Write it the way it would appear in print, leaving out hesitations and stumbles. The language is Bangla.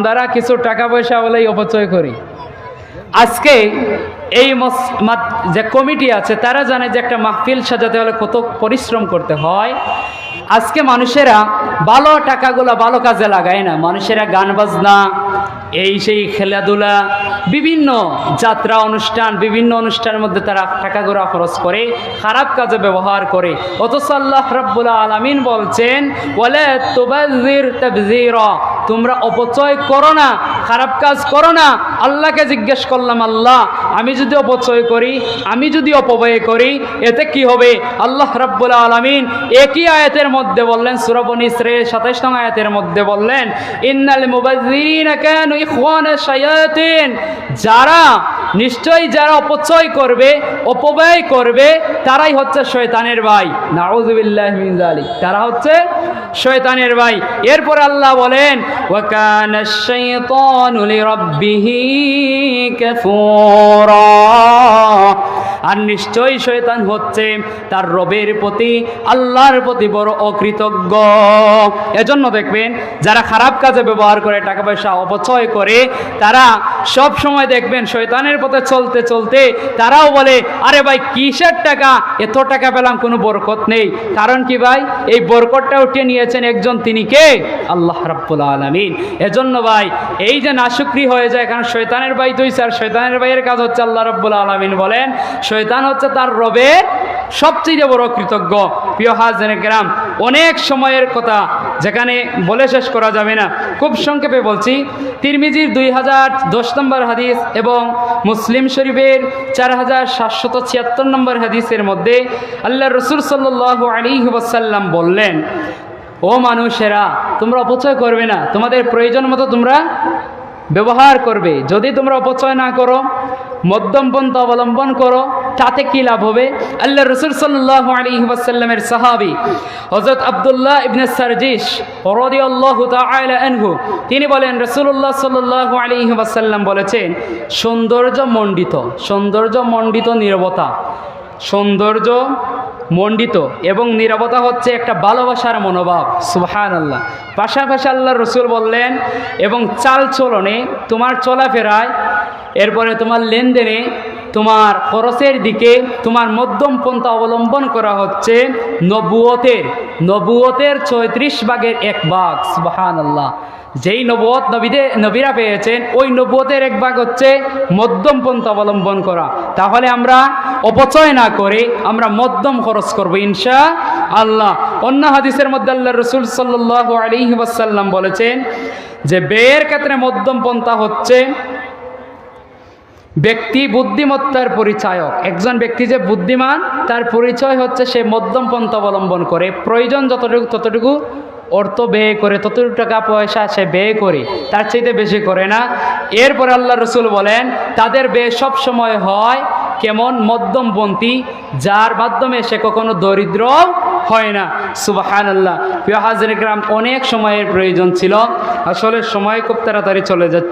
বান্দারা কিছু টাকা পয়সা বলেই অপচয় করি। আজকে এই যে কমিটি আছে তারা জানে যে একটা মাহফিল সাজাতে হলে কত পরিশ্রম করতে হয়। আজকে মানুষেরা ভালো টাকাগুলো ভালো কাজে লাগায় না, মানুষেরা গান বাজনা, এই সেই খেলাধুলা, বিভিন্ন যাত্রা অনুষ্ঠান, বিভিন্ন অনুষ্ঠানের মধ্যে তারা টাকাগুলো খরচ করে, খারাপ কাজে ব্যবহার করে। অথচ আল্লাহ রাব্বুল আলামিন বলছেন ওয়ালা তুবাযির তাবযীরা, তোমরা অপচয় করো না, খারাপ কাজ করো না। আল্লাহকে জিজ্ঞেস করলাম, আল্লাহ আমি যদি অপচয় করি, আমি যদি অপব্যয় করি, এতে কি হবে? আল্লাহ রাব্বুল আলামিন একই আয়াতের মধ্যে বললেন, সূরা বনী ইসরাঈল 27 নং আয়াতের মধ্যে বললেন, ইন্নাল মুবাযযিরিনা কানু ইখওয়ানা শায়াতিন, যারা নিশ্চয়ই যারা অপচয় করবে, অপব্যয় করবে, তারাই হচ্ছে শয়তানের ভাই। নাউযুবিল্লাহি মিন যালিক, তারা হচ্ছে শয়তানের ভাই। এরপর আল্লাহ বলেন ওয়া কানাশ শাইতানু লিরাব্বিহি কাফুরা, আর নিশ্চয়ই শয়তান হচ্ছে তার রবের প্রতি, আল্লাহর প্রতি বড় অকৃতজ্ঞ। এজন্য দেখবেন যারা খারাপ কাজে ব্যবহার করে, টাকা পয়সা অপচয় করে, তারা সব সময় দেখবেন শয়তানের পথে চলতে চলতে তারাও বলে, আরে ভাই কিসের টাকা, এত টাকা পেলাম, কোনো বরকত নেই। কারণ কি ভাই, এই বরকতটা উঠিয়ে নিয়েছেন একজন, তিনি কে? আল্লাহ রাব্বুল আলামিন। এজন্য ভাই এই যে নাশুকরি হয়ে যায়, কারণ শয়তানের ভাই তুই, স্যার শয়তানের ভাইয়ের কাজ হচ্ছে, আল্লাহ রাব্বুল আলামিন বলেন শয়তান হচ্ছে তার রবের সবচেয়ে বড় কৃতজ্ঞ। প্রিয় হাজিরিন কিরাম, অনেক সময়ের কথা যেখানে বলে শেষ করা যাবে না, খুব সংক্ষেপে বলছি। তিরমিজির 2010 নম্বর হাদিস এবং মুসলিম শরীফের 4776 নম্বর হাদিসের মধ্যে আল্লাহ রসুল সাল্লাল্লাহু আলাইহি ওয়াসাল্লাম বললেন, ও মানুষেরা তোমরা অপচয় করবে না, তোমাদের প্রয়োজন মতো তোমরা ব্যবহার করবে। যদি তোমরা অপচয় না করো, মধ্যম পন্থা অবলম্বন করো, তাতে কি লাভ হবে? আল্লাহ রসুল সাল্লাল্লাহু আলাইহি ওয়াসাল্লামের সাহাবী হযরত আব্দুল্লাহ ইবনে সারজিস রাদিয়াল্লাহু তাআলা আনহু, তিনি বলেন রাসূলুল্লাহ সাল্লাল্লাহু আলাইহি ওয়াসাল্লাম বলেছেন, সৌন্দর্য মণ্ডিত নীরবতা, সৌন্দর্য মণ্ডিত এবং নীরবতা হচ্ছে একটা ভালোবাসার মনোভাব। সুবহানাল্লাহ। পাশাপাশি আল্লাহ রসুল বললেন, এবং চাল চলনে, তোমার চলাফেরায়, এরপরে তোমার লেনদেনে, তোমার খরচের দিকে তোমার মধ্যম পন্থা অবলম্বন করা হচ্ছে নবুয়তের 34 ভাগের 1 ভাগ। সুবহানাল্লাহ। যেই নবুয়ত নবীরা পেয়েছেন, ওই নবুয়তের 1 ভাগ হচ্ছে মধ্যম পন্থা অবলম্বন করা। তাহলে আমরা অপচয় না করে আমরা মধ্যম খরচ করব ইনশাআল্লাহ। অন্য হাদিসের মধ্যে আল্লাহ রাসূল সাল্লাল্লাহু আলাইহি ওয়াসাল্লাম বলেছেন যে ব্যয়ের ক্ষেত্রে মধ্যম পন্থা হচ্ছে ব্যক্তি বুদ্ধিমত্তার পরিচায়ক। একজন ব্যক্তি যে বুদ্ধিমান, তার পরিচয় হচ্ছে সে মধ্যম পন্থা অবলম্বন করে, প্রয়োজন ততটুকু অর্থ ব্যয় করে, ততটুকু টাকা পয়সা সে ব্যয় করে, তার চাইতে বেশি করে না। এরপরে আল্লাহ রসুল বলেন তাদের ব্যয় সব সময় হয় কেমন? মধ্যমপন্থী, যার মাধ্যমে সে কখনো দরিদ্র হয় না। সুবহানাল্লাহ। প্রিয় হাজিরিন কিরাম, অনেক সময়ের প্রয়োজন ছিল, আসলে সময় খুব তাড়াতাড়ি চলে যাচ্ছে।